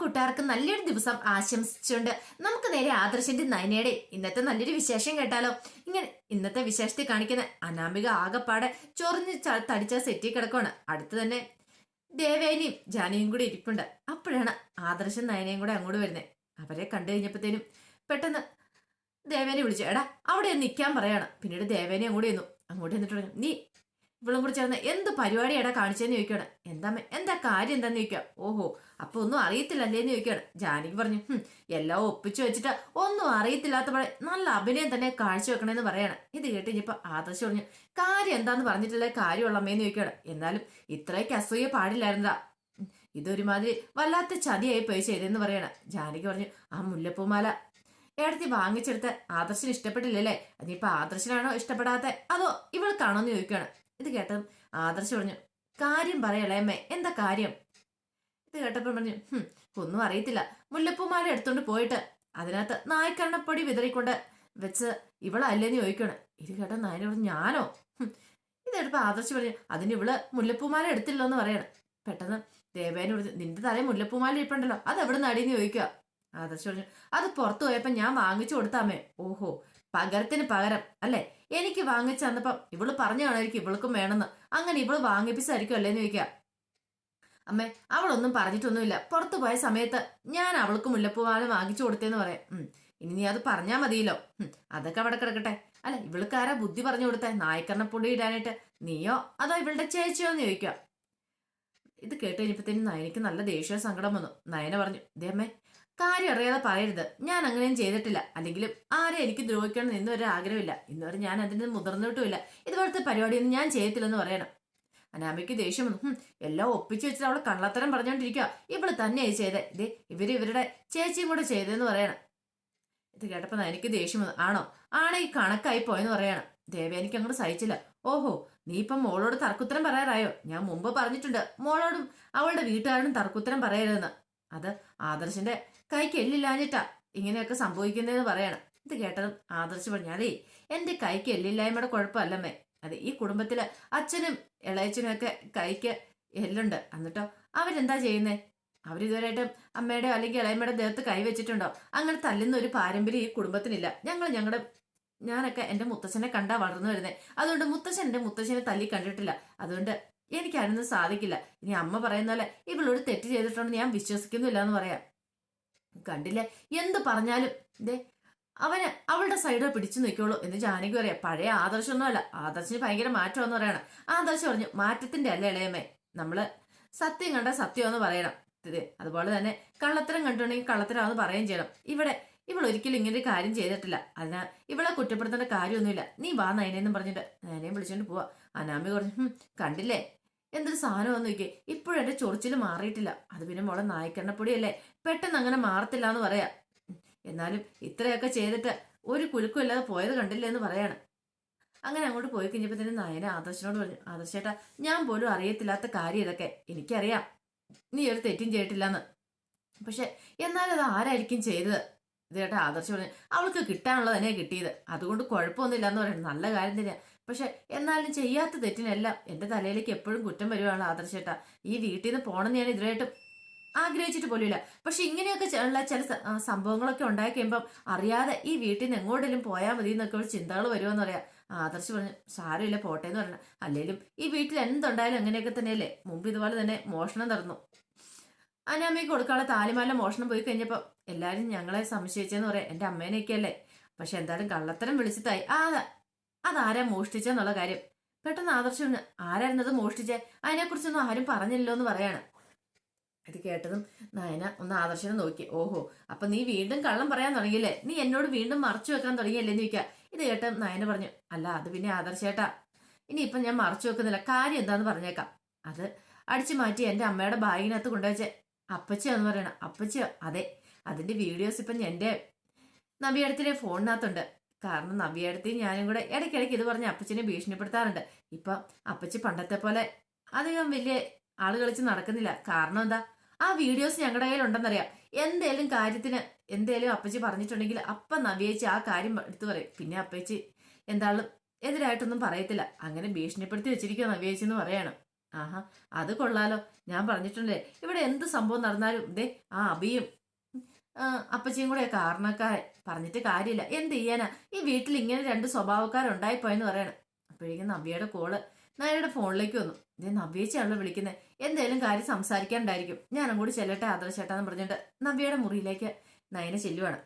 കൂട്ടുകാർക്ക് നല്ലൊരു ദിവസം ആശംസിച്ചുകൊണ്ട് നമുക്ക് നേരെ ആദർശന്റെ നയനയുടെ ഇന്നത്തെ നല്ലൊരു വിശേഷം കേട്ടാലോ. ഇങ്ങനെ ഇന്നത്തെ വിശേഷത്തിൽ കാണിക്കുന്ന അനാമിക ആകപ്പാടെ ചൊറിഞ്ഞ് തടിച്ച സെറ്റി കിടക്കുവാണ്. അടുത്ത് തന്നെ ദേവേനിയും ജാനിയും കൂടി ഇരിപ്പുണ്ട്. അപ്പോഴാണ് ആദർശൻ നയനയും കൂടെ അങ്ങോട്ട് വരുന്നത്. അവരെ കണ്ടു കഴിഞ്ഞപ്പോഴത്തേനും പെട്ടെന്ന് ദേവേനെ വിളിച്ചു, എടാ അവിടെ നിൽക്കാൻ പറയാണ്. പിന്നീട് ദേവേനെ അങ്ങോട്ട് ചെന്നു. അങ്ങോട്ട് എന്നിട്ട് പറഞ്ഞു, നീ ഇവളും കൂടി ചേർന്ന് എന്ത് പരിപാടിയാടാ കാണിച്ചതെന്ന് ചോദിക്കുകയാണ്. എന്താ കാര്യം എന്താന്ന് ചോദിക്കുക. ഓഹോ, അപ്പൊ ഒന്നും അറിയത്തില്ലല്ലേന്ന് ചോദിക്കുകയാണ്. ജാനകി പറഞ്ഞു, എല്ലാം ഒപ്പിച്ചു വെച്ചിട്ട് ഒന്നും അറിയത്തില്ലാത്തപ്പോഴെ നല്ല അഭിനയം തന്നെ കാഴ്ച വെക്കണമെന്ന് പറയാണ്. ഇത് കേട്ട് ഇനിയിപ്പൊ ആദർശം പറഞ്ഞു, കാര്യം എന്താന്ന് പറഞ്ഞിട്ടുള്ള കാര്യമുള്ളമ്മേന്ന് ചോദിക്കുകയാണ്. എന്നാലും ഇത്രയ്ക്ക് അസൂയ പാടില്ലായിരുന്നതാ, ഇതൊരുമാതിരി വല്ലാത്ത ചതിയായി പോയി ചെയ്തെന്ന് പറയാണ്. ജാനകി പറഞ്ഞു, ആ മുല്ലപ്പൂമാല ഏടത്തി വാങ്ങിച്ചെടുത്ത് ആദർശന് ഇഷ്ടപ്പെട്ടില്ലല്ലേ, അതിനിപ്പോ ആദർശനാണോ ഇഷ്ടപ്പെടാത്ത അതോ ഇവൾക്കാണോ എന്ന് ചോദിക്കുകയാണ്. ഇത് കേട്ടതും ആദർശ് പറഞ്ഞു, കാര്യം പറയളേമ്മേ, എന്താ കാര്യം? ഇത് കേട്ടപ്പോൾ പറഞ്ഞു, ഒന്നും അറിയത്തില്ല, മുല്ലപ്പൂമാല എടുത്തോണ്ട് പോയിട്ട് അതിനകത്ത് നായ്ക്കണ്ണപ്പൊടി വിതറിക്കൊണ്ട് വെച്ച് ഇവളല്ലേന്ന് ചോദിക്കണം. ഇത് കേട്ട നായന പറഞ്ഞു, ഞാനോ? ഇത് കേട്ടപ്പോ ആദർശ് പറഞ്ഞു, അതിന് ഇവള് മുല്ലപ്പൂമാല എടുത്തില്ലോ എന്ന് പറയണം. പെട്ടെന്ന് ദേവേനെ വിളിച്ചു, നിന്റെ തലയിൽ മുല്ലപ്പൂമാല ഇരിപ്പുണ്ടല്ലോ, അത് എവിടെ നടിയെന്ന് ചോദിക്കുക. ആദർശ് പറഞ്ഞു, അത് പുറത്തു പോയപ്പോ ഞാൻ വാങ്ങിച്ചു കൊടുത്താമേ. ഓഹോ, പകരത്തിന് പകരം അല്ലെ, എനിക്ക് വാങ്ങിച്ചു തന്നപ്പം ഇവള് പറഞ്ഞു കാണായിരിക്കും ഇവൾക്കും വേണമെന്ന്, അങ്ങനെ ഇവള് വാങ്ങിപ്പിച്ചായിരിക്കും അല്ലേന്ന് ചോദിക്കുക. അമ്മേ, അവളൊന്നും പറഞ്ഞിട്ടൊന്നുമില്ല, പുറത്തു പോയ സമയത്ത് ഞാൻ അവൾക്ക് മുല്ലപ്പൂമാല വാങ്ങിച്ചു കൊടുത്തേന്ന് പറയാം. ഇനി നീ അത് പറഞ്ഞാ മതിയല്ലോ. അതൊക്കെ അവിടെ കിടക്കട്ടെ. അല്ല, ഇവൾക്കാരാ ബുദ്ധി പറഞ്ഞു കൊടുത്തേ നായ്ക്കണ്ണപ്പൊടി ഇടാനായിട്ട്, നീയോ അതോ ഇവളുടെ ചേച്ചിയോ എന്ന് ചോദിക്കുക. ഇത് കേട്ട് കഴിഞ്ഞപ്പോഴത്തേനും നയനയ്ക്ക് നല്ല ദേഷ്യ സങ്കടം വന്നു. നയന പറഞ്ഞു, ദേമ്മേ, കാര്യം അറിയാതെ പറയരുത്, ഞാൻ അങ്ങനെയും ചെയ്തിട്ടില്ല, അല്ലെങ്കിലും ആരെ എനിക്ക് ദ്രോഹിക്കണം എന്നൊരു ആഗ്രഹമില്ല, ഇന്നുവരെ ഞാൻ അതിന് മുതിർന്നിട്ടുമില്ല, ഇതുപോലത്തെ പരിപാടിയൊന്നും ഞാൻ ചെയ്യത്തില്ലെന്ന് പറയണം. അനാമിക്ക് ദേഷ്യം വന്നു. എല്ലാം ഒപ്പിച്ചു വെച്ചിട്ട് അവള് കള്ളത്തരം പറഞ്ഞോണ്ടിരിക്കുക, ഇവള് തന്നെയായി ചെയ്തേ, ഇതേ ഇവരുടെ ചേച്ചിയും കൂടെ ചെയ്തതെന്ന് പറയണം. ഇത് കേട്ടപ്പോ എനിക്ക് ദേഷ്യം വന്നു. ആണോ? ആണെ ഈ കണക്കായി പോയെന്ന് പറയണം. ദേവേനിക്ക് അങ്ങോട്ട് സഹിച്ചില്ല. ഓഹോ, നീ ഇപ്പം മോളോട് തർക്കുത്തരം പറയാറായോ? ഞാൻ മുമ്പ് പറഞ്ഞിട്ടുണ്ട് മോളോടും അവളുടെ വീട്ടുകാരോടും തർക്കുത്തരം പറയരുതെന്ന്. അത് ആദർശന്റെ കൈക്ക് എല്ലില്ലാഞ്ഞിട്ടാ ഇങ്ങനെയൊക്കെ സംഭവിക്കുന്നതെന്ന് പറയണം. ഇത് കേട്ടതും ആദർശ് പറഞ്ഞു, അതേ എന്റെ കൈക്ക് എല്ലില്ലായ്മയുടെ കുഴപ്പമല്ലമ്മേ, അതെ ഈ കുടുംബത്തില് അച്ഛനും ഇളയച്ചനും ഒക്കെ കൈക്ക് എല്ലുണ്ട്, എന്നിട്ടോ അവരെന്താ ചെയ്യുന്നേ? അവരിതുവരെയായിട്ടും അമ്മയുടെ അല്ലെങ്കിൽ ഇളയമ്മയുടെ ദേഹത്ത് കൈവച്ചിട്ടുണ്ടോ? അങ്ങനെ തല്ലുന്ന ഒരു പാരമ്പര്യം ഈ കുടുംബത്തിനില്ല. ഞാനൊക്കെ എന്റെ മുത്തച്ഛനെ കണ്ടാ വളർന്നു വരുന്നത്, അതുകൊണ്ട് മുത്തച്ഛൻ എന്റെ മുത്തച്ഛനെ തല്ലി കണ്ടിട്ടില്ല, അതുകൊണ്ട് എനിക്ക് അതിനൊന്നും സാധിക്കില്ല. ഇനി അമ്മ പറയുന്ന പോലെ ഇവളൊരു തെറ്റ് ചെയ്തിട്ടുണ്ടെന്ന് ഞാൻ വിശ്വസിക്കുന്നില്ല എന്ന് പറയാം. കണ്ടില്ലേ, എന്ത് പറഞ്ഞാലും ഇതേ അവന് അവളുടെ സൈഡ് പിടിച്ചു നിൽക്കുള്ളൂ എന്ന് ജാനകി പറയാം. പഴയ ആദർശമൊന്നും അല്ല, ആദർശിന് ഭയങ്കര മാറ്റമെന്ന് പറയണം. ആദർശ് പറഞ്ഞു, മാറ്റത്തിന്റെ അല്ലേ ഇളയമേ, നമ്മള് സത്യം കണ്ട സത്യമെന്ന് പറയണം. അതുപോലെ തന്നെ കള്ളത്തരം കണ്ടിട്ടുണ്ടെങ്കിൽ കള്ളത്തരാന്ന് പറയുകയും ചെയ്യണം. ഇവൾ ഒരിക്കലും ഇങ്ങനെ ഒരു കാര്യം ചെയ്തിട്ടില്ല, അതിനാൽ ഇവളെ കുറ്റപ്പെടുത്തേണ്ട കാര്യമൊന്നുമില്ല, നീ വാ നയനെന്നും പറഞ്ഞിട്ട് നയനെയും വിളിച്ചോണ്ട് പോവാ. അനാമി പറഞ്ഞു, കണ്ടില്ലേ എന്തൊരു സാധനമാന്ന് നോക്കിയേ, ഇപ്പോഴും എന്റെ ചൊറിച്ചിൽ മാറിയിട്ടില്ല, അത് പിന്നെ മോളെ നായ്ക്കണ്ണപ്പൊടിയല്ലേ, പെട്ടെന്ന് അങ്ങനെ മാറത്തില്ല എന്ന് പറയാ. എന്നാലും ഇത്രയൊക്കെ ചെയ്തിട്ട് ഒരു കുലുക്കും ഇല്ലാതെ പോയത് കണ്ടില്ലേ എന്ന് പറയാണ്. അങ്ങനെ അങ്ങോട്ട് പോയി കഴിഞ്ഞപ്പോ തന്നെ നയന ആദർശനോട് പറഞ്ഞു, ആദർശേട്ടാ, ഞാൻ പോലും അറിയത്തില്ലാത്ത കാര്യം ഇതൊക്കെ, എനിക്കറിയാം നീ ഒരു തെറ്റും ചെയ്തിട്ടില്ലെന്ന്, പക്ഷെ എന്നാലും അത് ആരായിരിക്കും ചെയ്തത്? ഇത് കേട്ടാ ആദർശ് പറഞ്ഞു, അവൾക്ക് കിട്ടാനുള്ളത് തന്നെയാ കിട്ടിയത്, അതുകൊണ്ട് കുഴപ്പമൊന്നുമില്ല എന്ന് പറയുന്നത് നല്ല കാര്യം തന്നെയാ, പക്ഷെ എന്നാലും ചെയ്യാത്ത തെറ്റിനെല്ലാം എന്റെ തലയിലേക്ക് എപ്പോഴും കുറ്റം വരുവാണ് ആദർശേട്ടാ. ഈ വീട്ടിൽ നിന്ന് പോകണമെന്ന് ഞാൻ ഇതുവരെയായിട്ടും ആഗ്രഹിച്ചിട്ട് പോലുമില്ല, പക്ഷെ ഇങ്ങനെയൊക്കെ ഉള്ള ചില സംഭവങ്ങളൊക്കെ ഉണ്ടായി കഴിയുമ്പം അറിയാതെ ഈ വീട്ടിൽ നിന്ന് എങ്ങോട്ടെങ്കിലും പോയാൽ മതി എന്നൊക്കെ ഒരു ചിന്തകൾ വരുമെന്ന് പറയാം. ആദർശ് പറഞ്ഞു, സാരമില്ല പോട്ടെ എന്ന് പറഞ്ഞു. അല്ലെങ്കിലും ഈ വീട്ടിൽ എന്തുണ്ടായാലും അങ്ങനെയൊക്കെ തന്നെയല്ലേ, മുമ്പ് ഇതുപോലെ തന്നെ മോഷണം നടന്നു, അനാമയ്ക്ക് കൊടുക്കാനുള്ള താലിമാല മോഷണം പോയി കഴിഞ്ഞപ്പോ എല്ലാരും ഞങ്ങളെ സംശയിച്ചെന്ന് പറയാം, എന്റെ അമ്മേനെയൊക്കെയല്ലേ, പക്ഷെ എന്തായാലും കള്ളത്തരം വിളിച്ചിട്ടായി അതാരാ മോഷ്ടിച്ചെന്നുള്ള കാര്യം പെട്ടെന്ന് ആദർശം ആരായിരുന്നത് മോഷ്ടിച്ചേ, അതിനെക്കുറിച്ചൊന്നും ആരും പറഞ്ഞില്ലല്ലോ എന്ന് പറയാണ്. ഇത് കേട്ടതും നയന ഒന്ന് ആദർശനെ നോക്കി. ഓഹോ, അപ്പൊ നീ വീണ്ടും കള്ളം പറയാൻ തുടങ്ങിയില്ലേ, നീ എന്നോട് വീണ്ടും മറച്ചു വെക്കാൻ തുടങ്ങിയല്ലേ എന്ന് ചോദിക്കുക. ഇത് കേട്ട നയന പറഞ്ഞു, അല്ല അത് പിന്നെ ആദർശേട്ടാ, ഇനിയിപ്പം ഞാൻ മറച്ചു വെക്കുന്നില്ല, കാര്യം എന്താന്ന് പറഞ്ഞേക്കാം, അത് അടിച്ചു മാറ്റി എന്റെ അമ്മയുടെ ബാഗിനകത്ത് കൊണ്ടുവച്ചേ അപ്പച്ചിയാന്ന് പറയണം. അപ്പച്ചിയോ? അതെ, അതിന്റെ വീഡിയോസ് ഇപ്പം എന്റെ നവ്യടത്തിന്റെ ഫോണിനകത്തുണ്ട്, കാരണം നവ്യടത്തി ഞാനും കൂടെ ഇടയ്ക്കിടയ്ക്ക് ഇത് പറഞ്ഞ് അപ്പച്ചിനെ ഭീഷണിപ്പെടുത്താറുണ്ട്. ഇപ്പൊ അപ്പച്ചി പണ്ടത്തെ പോലെ അധികം വലിയ ആള് കളിച്ച് നടക്കുന്നില്ല, കാരണം എന്താ, ആ വീഡിയോസ് ഞങ്ങളുടെ കയ്യിലുണ്ടെന്നറിയാം, എന്തേലും കാര്യത്തിന് എന്തേലും അപ്പച്ചി പറഞ്ഞിട്ടുണ്ടെങ്കിൽ അപ്പൊ നവ്യേച്ചി ആ കാര്യം എടുത്തു പറയും, പിന്നെ അപ്പച്ചി എന്താളും എതിരായിട്ടൊന്നും പറയത്തില്ല, അങ്ങനെ ഭീഷണിപ്പെടുത്തി വെച്ചിരിക്കുക നവ്യേച്ചി എന്ന് പറയണം. ആഹാ, അത് കൊള്ളാലോ. ഞാൻ പറഞ്ഞിട്ടുണ്ടേ, ഇവിടെ എന്ത് സംഭവം നടന്നാലും ദേ ആ അഭിയും അപ്പച്ചിയും കൂടെ കാരണക്കാരൻ. പറഞ്ഞിട്ട് കാര്യമില്ല, എന്ത് ചെയ്യാനാ, ഈ വീട്ടിൽ ഇങ്ങനെ രണ്ട് സ്വഭാവക്കാരുണ്ടായിപ്പോയെന്ന് പറയണം. അപ്പോഴേക്കും നവ്യയുടെ കോള് നയനയുടെ ഫോണിലേക്ക് വന്നു. ഇതേ നവ്യേച്ചയാണല്ലോ വിളിക്കുന്നത്. എന്തേലും കാര്യം സംസാരിക്കാനുണ്ടായിരിക്കും, ഞാനും കൂടി ചെല്ലട്ടെ ആദർശേട്ടാന്ന് പറഞ്ഞിട്ട് നവ്യയുടെ മുറിയിലേക്ക് നയന ചെല്ലുവാണ്.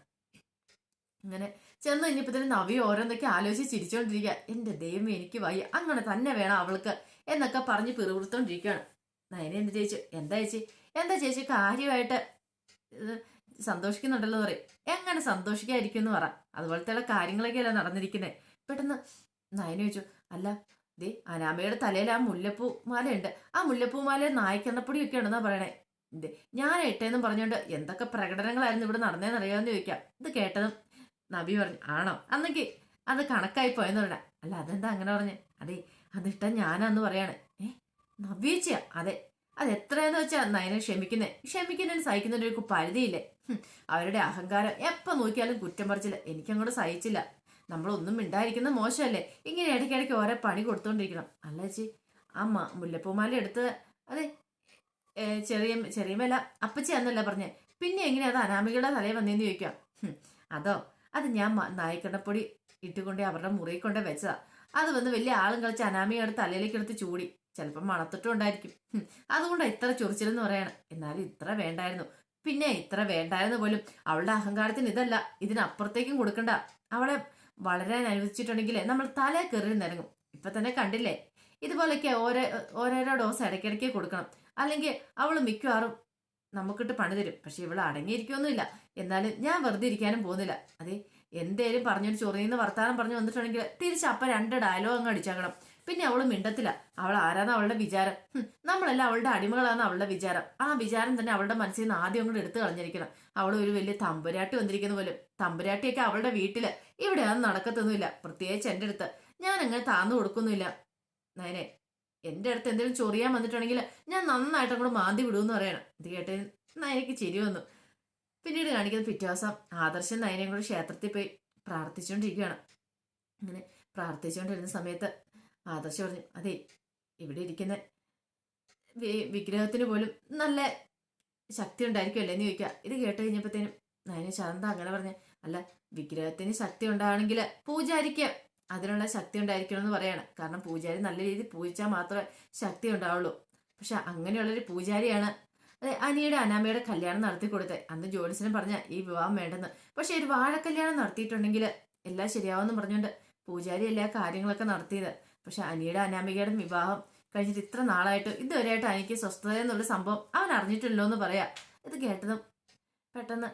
അങ്ങനെ ചെന്ന് കഴിഞ്ഞപ്പോഴത്തേനും നവ്യ ഓരോന്നൊക്കെ ആലോചിച്ച് ചിരിച്ചോണ്ടിരിക്കുക. എന്റെ ദൈവം എനിക്ക് വയ്യ, അങ്ങനെ തന്നെ വേണം അവൾക്ക് എന്നൊക്കെ പറഞ്ഞ് പിറുപിറുത്തോണ്ടിരിക്കുകയാണ്. നയന എന്ത് ചേച്ചി, എന്താ ചേച്ചി കാര്യമായിട്ട് സന്തോഷിക്കുന്നുണ്ടല്ലോ എന്ന് പറയും. എങ്ങനെ സന്തോഷിക്കാതിരിക്കും എന്ന് പറ, അതുപോലത്തെ കാര്യങ്ങളൊക്കെയല്ല നടന്നിരിക്കുന്നത്. പെട്ടെന്ന് നയന ചോദിച്ചു, അല്ല ദേ അനാമയുടെ തലയിൽ ആ മുല്ലപ്പൂ മാലയുണ്ട്, ആ മുല്ലപ്പൂ മാല നായ്ക്കെണ്ണപ്പൊടിയൊക്കെ ഉണ്ടെന്നാ പറയണേ. ഇതേ ഞാൻ ഇട്ടേന്നും പറഞ്ഞോണ്ട് എന്തൊക്കെ പ്രകടനങ്ങളായിരുന്നു ഇവിടെ നടന്നേന്ന് അറിയാമെന്ന് ചോദിക്കാം. ഇത് കേട്ടതും നബി പറഞ്ഞു, ആണോ, അന്നൊക്കെ അത് കണക്കായി പോയെന്ന് പറയണ. അല്ല അതെന്താ അങ്ങനെ പറഞ്ഞേ? അതെ അതിട്ട ഞാനാന്ന് പറയാണ്. നവ്യേച്ചിയാ? അതെ. അത് എത്രയെന്ന് വെച്ചാ നയനെ ക്ഷമിക്കുന്നതിന് സഹിക്കുന്നതിന് ഒരു പരിധിയില്ലേ. അവരുടെ അഹങ്കാരം എപ്പോ നോക്കിയാലും കുറ്റം പറിച്ചില്ല, എനിക്കങ്ങോട്ട് സഹിച്ചില്ല. നമ്മളൊന്നും മിണ്ടായിരിക്കുന്നത് മോശമല്ലേ, ഇങ്ങനെ ഇടയ്ക്കിടയ്ക്ക് ഓരോ പണി കൊടുത്തോണ്ടിരിക്കണം. അല്ല ചേച്ചി, ആ മുല്ലപ്പൂമാല എടുത്ത് അതെ ചെറിയമല അപ്പച്ചി എന്നല്ല പറഞ്ഞേ, പിന്നെ എങ്ങനെയാ അത് അനാമികയുടെ തലയിൽ വന്നേന്ന് ചോദിക്കാം. അതോ, അത് ഞാൻ നായ്ക്കണ്ണപ്പൊടി ഇട്ടുകൊണ്ട് അവരുടെ മുറിയിൽ കൊണ്ട് വെച്ചതാ. അത് വന്ന് വലിയ ആളും കളിച്ച് അനാമികയുടെ തലയിലേക്ക് എടുത്ത് ചൂടി, ചിലപ്പോൾ മണത്തിട്ടും ഉണ്ടായിരിക്കും. അതുകൊണ്ടാണ് ഇത്ര ചൊറിച്ചിലെന്ന് പറയാണ്. എന്നാലും ഇത്ര വേണ്ടായിരുന്നു. പിന്നെ ഇത്ര വേണ്ടായിരുന്നു പോലും അവളുടെ അഹങ്കാരത്തിന് ഇതല്ല, ഇതിനപ്പുറത്തേക്കും കൊടുക്കണ്ട. അവളെ വളരാൻ അനുവദിച്ചിട്ടുണ്ടെങ്കിൽ നമ്മൾ തലേ കയറി നിരങ്ങും. ഇപ്പൊ തന്നെ കണ്ടില്ലേ, ഇതുപോലൊക്കെ ഓരോരോ ഡോസ് ഇടയ്ക്കിടയ്ക്ക് കൊടുക്കണം, അല്ലെങ്കിൽ അവൾ മിക്കവാറും നമുക്കിട്ട് പണി തരും. പക്ഷെ ഇവൾ അടങ്ങിയിരിക്കൊന്നുമില്ല. എന്നാലും ഞാൻ വെറുതെ ഇരിക്കാനും പോകുന്നില്ല. അതെ, എന്തേലും പറഞ്ഞൊരു ചൊറിയുന്ന വർത്താനം പറഞ്ഞു വന്നിട്ടുണ്ടെങ്കിൽ തിരിച്ചപ്പ രണ്ട് ഡയലോഗ് അങ്ങ് അടിച്ചാക്കണം. പിന്നെ അവള് മിണ്ടത്തില്ല. അവൾ ആരാന്ന് അവളുടെ വിചാരം? നമ്മളെല്ലാം അവളുടെ അടിമകളാണ് അവളുടെ വിചാരം. ആ വിചാരം തന്നെ അവളുടെ മനസ്സിൽ നിന്ന് ആദ്യം അങ്ങോട്ട് എടുത്തു കളഞ്ഞിരിക്കണം. അവൾ ഒരു വലിയ തമ്പുരാട്ടി വന്നിരിക്കുന്ന പോലും. തമ്പുരാട്ടിയൊക്കെ അവളുടെ വീട്ടില്, ഇവിടെ അത് നടക്കത്തൊന്നുമില്ല. പ്രത്യേകിച്ച് എന്റെ അടുത്ത് ഞാൻ അങ്ങനെ താന്നു കൊടുക്കൊന്നുമില്ല. നയനെ, എന്റെ അടുത്ത് എന്തെങ്കിലും ചൊറിയാൻ വന്നിട്ടുണ്ടെങ്കിൽ ഞാൻ നന്നായിട്ട് അങ്ങോട്ട് മാന്തി വിടുമെന്ന് പറയണം. ഇത് കേട്ട് നയനയ്ക്ക് ചിരി വന്നു. പിന്നീട് കാണിക്കുന്ന പിറ്റേ ദിവസം ആദർശൻ നയനയും കൂടെ ക്ഷേത്രത്തിൽ പോയി പ്രാർത്ഥിച്ചുകൊണ്ടിരിക്കുകയാണ്. അങ്ങനെ പ്രാർത്ഥിച്ചുകൊണ്ടിരുന്ന സമയത്ത് ആദർശം പറഞ്ഞു, അതെ ഇവിടെ ഇരിക്കുന്ന വിഗ്രഹത്തിന് പോലും നല്ല ശക്തി ഉണ്ടായിരിക്കുമല്ലേ എന്ന് ചോദിക്കുക. ഇത് കേട്ട് കഴിഞ്ഞപ്പോഴത്തേനും നയന ശാന്ത അങ്ങനെ പറഞ്ഞ, അല്ല വിഗ്രഹത്തിന് ശക്തി ഉണ്ടാണെങ്കിൽ പൂജാരിക്ക് അതിനുള്ള ശക്തി ഉണ്ടായിരിക്കണം എന്ന് പറയാണ്. കാരണം പൂജാരി നല്ല രീതിയിൽ പൂജിച്ചാൽ മാത്രമേ ശക്തി ഉണ്ടാവുള്ളൂ. പക്ഷെ അങ്ങനെയുള്ളൊരു പൂജാരിയാണ് അതെ അനിയുടെ അനാമയുടെ കല്യാണം നടത്തി കൊടുത്തത്. അന്ന് ജോലിസിനും പറഞ്ഞ ഈ വിവാഹം വേണ്ടെന്ന്. പക്ഷെ ഒരു വാഴക്കല്യാണം നടത്തിയിട്ടുണ്ടെങ്കിൽ എല്ലാം ശരിയാവുമെന്ന് പറഞ്ഞുകൊണ്ട് പൂജാരി എല്ലാ കാര്യങ്ങളൊക്കെ നടത്തിയത്. പക്ഷെ അനിയുടെ അനാമികയുടെ വിവാഹം കഴിഞ്ഞിട്ട് ഇത്ര നാളായിട്ട് ഇതുവരെയായിട്ട് അനിക്ക് സ്വസ്ഥത എന്നുള്ള സംഭവം അവൻ അറിഞ്ഞിട്ടില്ലോ എന്ന് പറയാ. ഇത് കേട്ടതും പെട്ടെന്ന്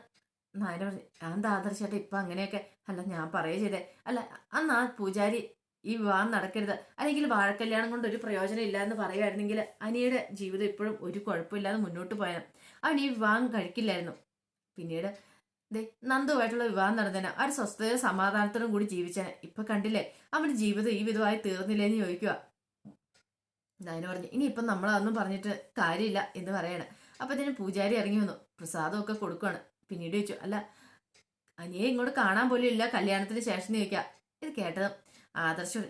നായന പറഞ്ഞു, എന്താ ആദർശായിട്ട് ഇപ്പൊ അങ്ങനെയൊക്കെ? അല്ല ഞാൻ പറയേ ചെയ്തേ, അല്ല അന്ന് ആ പൂജാരി ഈ വിവാഹം നടക്കരുത്, അല്ലെങ്കിൽ വാഴക്കല്യാണം കൊണ്ട് ഒരു പ്രയോജനം ഇല്ല എന്ന് പറയുമായിരുന്നെങ്കിൽ അനിയുടെ ജീവിതം ഇപ്പോഴും ഒരു കുഴപ്പമില്ലാതെ മുന്നോട്ട് പോയാൽ അവൻ ഈ വിവാഹം കഴിക്കില്ലായിരുന്നു. പിന്നീട് നന്ദുമായിട്ടുള്ള വിവാഹം നടന്നേനെ, ആ ഒരു സ്വസ്ഥതയും സമാധാനത്തോടും കൂടി ജീവിച്ചേനെ. ഇപ്പൊ കണ്ടില്ലേ അവന്റെ ജീവിതം ഈ വിധമായി തീർന്നില്ലേന്ന് ചോദിക്കുക. നയന പറഞ്ഞു, ഇനിയിപ്പം നമ്മളതൊന്നും പറഞ്ഞിട്ട് കാര്യമില്ല എന്ന് പറയണം. അപ്പൊ ഇതിന് പൂജാരി ഇറങ്ങി വന്നു, പ്രസാദമൊക്കെ കൊടുക്കുകയാണ്. പിന്നീട് ചോദിച്ചു, അല്ല അനിയെ ഇങ്ങോട്ട് കാണാൻ പോലും ഇല്ല കല്യാണത്തിന് ശേഷം ചോദിക്കുക. ഇത് കേട്ടതും ആദർശം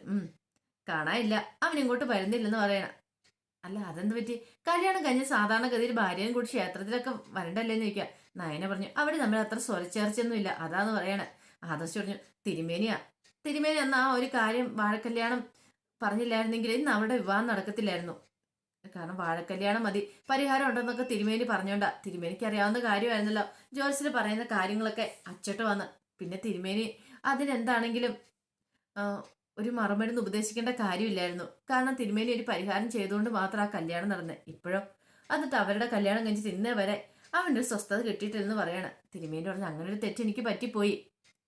കാണാനില്ല, അവൻ ഇങ്ങോട്ട് വരുന്നില്ലെന്ന് പറയണം. അല്ല അതെന്ത് പറ്റി? കല്യാണം കഴിഞ്ഞ് സാധാരണഗതിയിൽ ഭാര്യയും കൂടി ക്ഷേത്രത്തിലൊക്കെ വരണ്ടല്ലേന്ന് ചോദിക്കുക. നയന പറഞ്ഞു, അവിടെ നമ്മൾ അത്ര സ്വരച്ചേർച്ചയൊന്നും ഇല്ല, അതാന്ന് പറയണേ. ആദർശം പറഞ്ഞു, തിരുമേനി എന്ന ആ ഒരു കാര്യം വാഴക്കല്യാണം പറഞ്ഞില്ലായിരുന്നെങ്കിൽ ഇന്ന് അവരുടെ വിവാഹം നടക്കത്തില്ലായിരുന്നു. കാരണം വാഴക്കല്യാണം മതി, പരിഹാരം ഉണ്ടെന്നൊക്കെ തിരുമേനി പറഞ്ഞോണ്ടാ. തിരുമേനിക്ക് അറിയാവുന്ന കാര്യമായിരുന്നല്ലോ ജോത്സ്യര് പറയുന്ന കാര്യങ്ങളൊക്കെ അച്ചട്ട് വന്ന്. പിന്നെ തിരുമേനി അതിനെന്താണെങ്കിലും ഒരു മറുമരുന്ന് ഉപദേശിക്കേണ്ട കാര്യമില്ലായിരുന്നു. കാരണം തിരുമേനി ഒരു പരിഹാരം ചെയ്തുകൊണ്ട് മാത്രം ആ കല്യാണം നടന്നത്. ഇപ്പോഴോ എന്നിട്ട് അവരുടെ കല്യാണം കഴിഞ്ഞിട്ട് ഇന്നേ വരെ അവൻ്റെ ഒരു സ്വസ്ഥത കിട്ടിയിട്ടില്ലെന്ന് പറയാണ്. തിരുമേനി പറഞ്ഞു, അങ്ങനെ ഒരു തെറ്റ് എനിക്ക് പറ്റിപ്പോയി,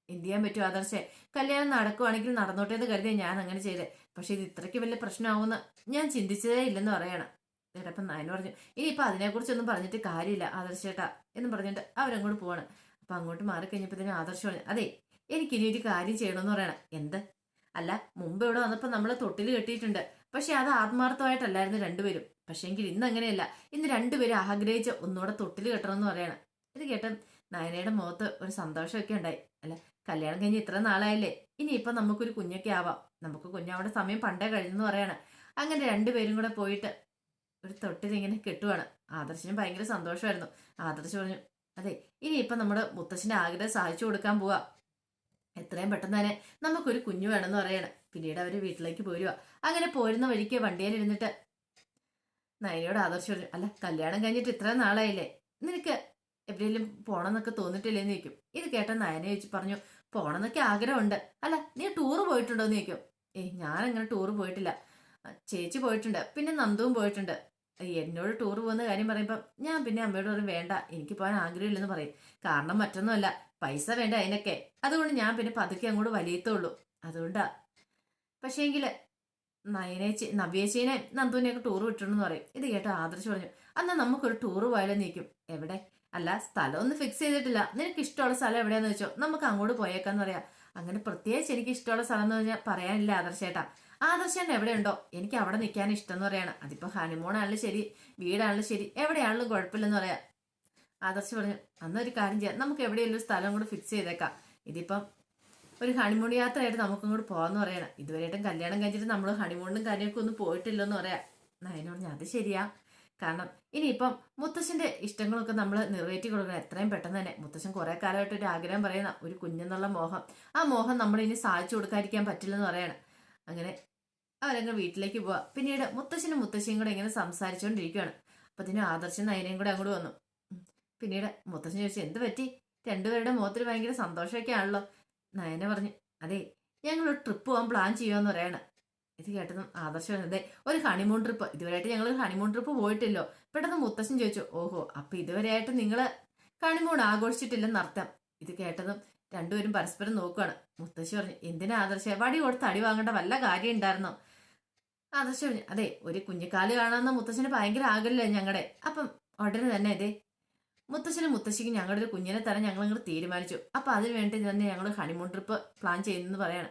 എന്ത് ചെയ്യാൻ പറ്റും ആദർശേ, കല്യാണം നടക്കുവാണെങ്കിൽ നടന്നോട്ടെ എന്ന് കരുതിയാ ഞാൻ അങ്ങനെ ചെയ്തേ. പക്ഷെ ഇത് ഇത്രയ്ക്ക് വലിയ പ്രശ്നമാവുമെന്ന് ഞാൻ ചിന്തിച്ചതേ ഇല്ലെന്ന് പറയണം. ചേട്ടപ്പം നായന പറഞ്ഞു, ഇനിയിപ്പൊ അതിനെക്കുറിച്ചൊന്നും പറഞ്ഞിട്ട് കാര്യമില്ല ആദർശേട്ടാ എന്ന് പറഞ്ഞിട്ട് അവരങ്ങോട്ട് പോവാണ്. അപ്പൊ അങ്ങോട്ട് മാറിക്കഴിഞ്ഞപ്പോഴത്തേനും ആദർശം പറഞ്ഞു, അതെ എനിക്കിനി ഒരു കാര്യം ചെയ്യണമെന്ന് പറയണം. എന്ത്? അല്ല മുമ്പ് ഇവിടെ വന്നപ്പോൾ നമ്മളെ തൊട്ടിൽ കെട്ടിയിട്ടുണ്ട്, പക്ഷെ അത് ആത്മാർത്ഥമായിട്ടല്ലായിരുന്നു രണ്ടുപേരും. പക്ഷെങ്കിൽ ഇന്ന് അങ്ങനെയല്ല, ഇന്ന് രണ്ടുപേരും ആഗ്രഹിച്ച് ഒന്നുകൂടെ തൊട്ടിൽ കെട്ടണമെന്ന് പറയണം. ഇത് കേട്ട നയനയുടെ മുഖത്ത് ഒരു സന്തോഷമൊക്കെ ഉണ്ടായി. അല്ല കല്യാണം കഴിഞ്ഞ് ഇത്ര നാളായില്ലേ, ഇനിയിപ്പൊ നമുക്കൊരു കുഞ്ഞൊക്കെ ആവാം, നമുക്ക് കുഞ്ഞാവേണ്ട സമയം പണ്ടേ കഴിഞ്ഞെന്ന് പറയണം. അങ്ങനെ രണ്ടുപേരും കൂടെ പോയിട്ട് ഒരു തൊട്ടിലിങ്ങനെ കെട്ടുവാണ്. ആദർശിന് ഭയങ്കര സന്തോഷമായിരുന്നു. ആദർശ് പറഞ്ഞു, അതെ ഇനിയിപ്പം നമ്മുടെ മുത്തശ്ശന്റെ ആഗ്രഹം സാധിച്ചു കൊടുക്കാൻ പോവാ. എത്രയും പെട്ടെന്ന് തന്നെ നമുക്കൊരു കുഞ്ഞു വേണമെന്ന് പറയാണ്. പിന്നീട് അവര് വീട്ടിലേക്ക് പോരുക. അങ്ങനെ പോരുന്ന വഴിക്ക് വണ്ടിയിലിരുന്നിട്ട് നയനയോട് ആദർശ് പറഞ്ഞു, അല്ല കല്യാണം കഴിഞ്ഞിട്ട് ഇത്ര നാളായില്ലേ, നിനക്ക് എവിടെയെങ്കിലും പോണമെന്നൊക്കെ തോന്നിട്ടില്ലേന്ന് ചോദിക്കും. ഇത് കേട്ട നയന ചോദിച്ചു പറഞ്ഞു, പോണമെന്നൊക്കെ ആഗ്രഹമുണ്ട്. അല്ല നീ ടൂറ് പോയിട്ടുണ്ടോ എന്ന് ചോദിക്കും. ഞാനങ്ങനെ ടൂറ് പോയിട്ടില്ല. ചേച്ചി പോയിട്ടുണ്ട്, പിന്നെ നന്ദുവും പോയിട്ടുണ്ട്. എന്നോട് ടൂർ പോകുന്ന കാര്യം പറയുമ്പം ഞാൻ പിന്നെ അമ്മയോട് പറയും വേണ്ട, എനിക്ക് പോകാൻ ആഗ്രഹമില്ലെന്ന് പറയും. കാരണം മറ്റൊന്നുമല്ല, പൈസ വേണ്ട അതിനൊക്കെ. അതുകൊണ്ട് ഞാൻ പിന്നെ പതുക്കെ അങ്ങോട്ട് വലിയത്തുള്ളൂ. അതുകൊണ്ടാ. പക്ഷേങ്കില് നയനേച്ചി നവ്യേച്ചീനെ നന്ദുവിനെയൊക്കെ ടൂർ വിട്ടിട്ടുണ്ടെന്ന് പറയും. ഇത് കേട്ടോ ആദർശ് പറഞ്ഞു, എന്നാ നമുക്കൊരു ടൂർ പോയാലോ നിൽക്കും. എവിടെ? അല്ല സ്ഥലം ഒന്നും ഫിക്സ് ചെയ്തിട്ടില്ല, നിനക്ക് ഇഷ്ടമുള്ള സ്ഥലം എവിടെയാന്ന് വെച്ചോ, നമുക്ക് അങ്ങോട്ട് പോയേക്കാന്ന് പറയാം. അങ്ങനെ പ്രത്യേകിച്ച് എനിക്ക് ഇഷ്ടമുള്ള സ്ഥലം എന്ന് പറഞ്ഞാൽ പറയാനില്ല ആദർശേട്ടാ. ആദർശേട്ടൻ എവിടെയുണ്ടോ എനിക്ക് അവിടെ നിൽക്കാൻ ഇഷ്ടം എന്ന് പറയാണ്. അതിപ്പോ ഹണിമൂൺ ആണെങ്കിലും ശരി, വീടാണെങ്കിലും ശരി, എവിടെയാണെങ്കിലും കുഴപ്പമില്ലെന്ന് പറയാം. ആദർശ് പറഞ്ഞു, അന്നൊരു കാര്യം ചെയ്യാം, നമുക്ക് എവിടെയെങ്കിലും സ്ഥലം കൂടെ ഫിക്സ് ചെയ്തേക്കാം. ഇതിപ്പം ഒരു ഹണിമൂൺ യാത്രയായിട്ട് നമുക്കും കൂടെ പോകാന്ന് പറയണം. ഇതുവരെയായിട്ടും കല്യാണം കഴിഞ്ഞിട്ട് നമ്മൾ ഹണിമൂണിനും കാര്യമൊക്കെ ഒന്നും പോയിട്ടില്ലെന്ന് പറയാം. നയന പറഞ്ഞു, അത് ശരിയാ. കാരണം ഇനിയിപ്പം മുത്തശ്ശന്റെ ഇഷ്ടങ്ങളൊക്കെ നമ്മൾ നിറവേറ്റി കൊടുക്കണം എത്രയും പെട്ടെന്ന് തന്നെ. മുത്തശ്ശൻ കുറെ കാലമായിട്ട് ഒരു ആഗ്രഹം പറയുന്ന ഒരു കുഞ്ഞെന്നുള്ള മോഹം, ആ മോഹം നമ്മൾ ഇനി സാധിച്ചു കൊടുക്കാതിരിക്കാൻ പറ്റില്ലെന്ന് പറയണം. അങ്ങനെ അവരങ്ങ് വീട്ടിലേക്ക് പോവാ. പിന്നീട് മുത്തശ്ശനും മുത്തശ്ശിയും കൂടെ ഇങ്ങനെ സംസാരിച്ചുകൊണ്ടിരിക്കുകയാണ്. അപ്പൊ ഇതിന് ആദർശം നയനയും കൂടെ അങ്ങോട്ട് വന്നു. പിന്നീട് മുത്തശ്ശൻ ചോദിച്ചു, എന്ത് പറ്റി? രണ്ടുപേരുടെ മുഖത്തിൽ ഭയങ്കര സന്തോഷമൊക്കെ ആണല്ലോ. നയന പറഞ്ഞു, അതെ ഞങ്ങളൊരു ട്രിപ്പ് പോകാൻ പ്ലാൻ ചെയ്യുമെന്ന് പറയാണ്. ഇത് കേട്ടതും ആദർശം അതെ ഒരു ഹണിമൂൺ ട്രിപ്പ്, ഇതുവരെയായിട്ട് ഞങ്ങൾ ഹണിമൂൺ ട്രിപ്പ് പോയിട്ടില്ലോ. പെട്ടെന്ന് മുത്തശ്ശൻ ചോദിച്ചു, ഓഹോ അപ്പൊ ഇതുവരെയായിട്ട് നിങ്ങള് ഹണിമൂൺ ആഘോഷിച്ചിട്ടില്ലെന്ന് അർത്ഥം. ഇത് കേട്ടതും രണ്ടുപേരും പരസ്പരം നോക്കുകയാണ്. മുത്തശ്ശി പറഞ്ഞു, എന്തിനാ ആദർശ വടി കൊടുത്ത് അടി വാങ്ങേണ്ട വല്ല കാര്യം ഉണ്ടായിരുന്നോ? ആദർശ പറഞ്ഞു, അതെ ഒരു കുഞ്ഞിക്കാല് കാണാമെന്ന് മുത്തശ്ശന് ഭയങ്കര ആഗ്രഹമില്ലേ ഞങ്ങളുടെ. അപ്പം ഉടനെ തന്നെ അതെ മുത്തശ്ശനും മുത്തശ്ശിക്കും ഞങ്ങളുടെ ഒരു കുഞ്ഞിനെ തരാൻ ഞങ്ങൾ ഇങ്ങോട്ട് തീരുമാനിച്ചു. അപ്പൊ അതിന് വേണ്ടി തന്നെ ഞങ്ങൾ ഹണിമൂൺ ട്രിപ്പ് പ്ലാൻ ചെയ്യുന്നെന്ന് പറയാണ്.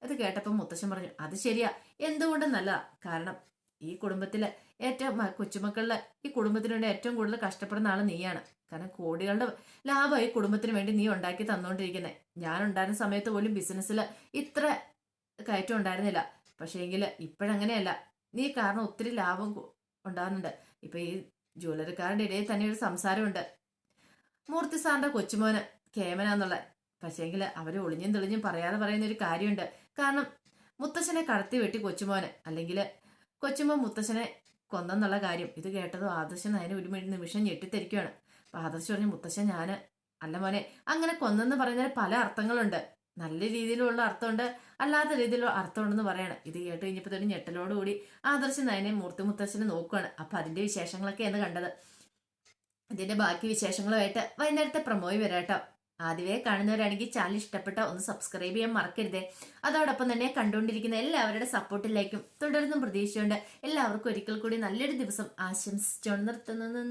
അത് കേട്ടപ്പോൾ മുത്തശ്ശൻ പറഞ്ഞു, അത് ശരിയാ, എന്തുകൊണ്ടും നല്ലതാ. കാരണം ഈ കുടുംബത്തിലെ ഏറ്റവും കൊച്ചുമക്കളിലെ ഈ കുടുംബത്തിന് വേണ്ടി ഏറ്റവും കൂടുതൽ കഷ്ടപ്പെടുന്ന ആള് നീയാണ്. കാരണം കോടികളുടെ ലാഭം ഈ കുടുംബത്തിന് വേണ്ടി നീ ഉണ്ടാക്കി തന്നുകൊണ്ടിരിക്കുന്നത്. ഞാൻ ഉണ്ടായിരുന്ന സമയത്ത് പോലും ബിസിനസ്സിൽ ഇത്ര കയറ്റം ഉണ്ടായിരുന്നില്ല. പക്ഷേ എങ്കിൽ ഇപ്പോഴങ്ങനെയല്ല, നീ കാരണം ഒത്തിരി ലാഭം ഉണ്ടാകുന്നുണ്ട്. ഇപ്പൊ ഈ ജ്വല്ലറിക്കാരുടെ ഇടയിൽ തന്നെ ഒരു സംസാരമുണ്ട്, മൂർത്തി സാറിന്റെ കൊച്ചുമോന് കേമനാന്നുള്ള. പക്ഷേങ്കിൽ അവര് ഒളിഞ്ഞും തെളിഞ്ഞും പറയാതെ പറയുന്ന ഒരു കാര്യമുണ്ട്. കാരണം മുത്തശ്ശനെ കടത്തി വെട്ടി കൊച്ചുമോന്, അല്ലെങ്കിൽ കൊച്ചുമോൻ മുത്തശ്ശനെ കൊന്നെന്നുള്ള കാര്യം. ഇത് കേട്ടതും ആദർശൻ അതിന് ഒരു നിമിഷം ഞെട്ടിത്തിരിക്കുകയാണ്. അപ്പൊ ആദർശ് പറഞ്ഞു, മുത്തശ്ശൻ ഞാന് അല്ല മോനെ, അങ്ങനെ കൊന്നെന്ന് പറയുന്നതിന് പല അർത്ഥങ്ങളുണ്ട്. നല്ല രീതിയിലുള്ള അർത്ഥമുണ്ട്, അല്ലാത്ത രീതിയിലുള്ള അർത്ഥമുണ്ടെന്ന് പറയണം. ഇത് കേട്ട് കഴിഞ്ഞപ്പോൾ തന്നെ ഞെട്ടലോടുകൂടി ആദർശൻ അതിനെ മൂർത്തി മുത്തശ്ശനെ നോക്കുകയാണ്. അപ്പൊ അതിന്റെ വിശേഷങ്ങളൊക്കെയാണ് കണ്ടത്. ഇതിന്റെ ബാക്കി വിശേഷങ്ങളുമായിട്ട് വൈകുന്നേരത്തെ പ്രമോയി വരാട്ടോ. ആദ്യമേ കാണുന്നവരാണെങ്കിൽ ചാനൽ ഇഷ്ടപ്പെട്ട ഒന്ന് സബ്സ്ക്രൈബ് ചെയ്യാൻ മറക്കരുതേ. അതോടൊപ്പം തന്നെ കണ്ടുകൊണ്ടിരിക്കുന്ന എല്ലാവരുടെ സപ്പോർട്ടിലേക്കും തുടർന്നും പ്രതീക്ഷയുണ്ട്. എല്ലാവർക്കും ഒരിക്കൽ കൂടി നല്ലൊരു ദിവസം ആശംസിച്ചുകൊണ്ട് നിർത്തുന്നു.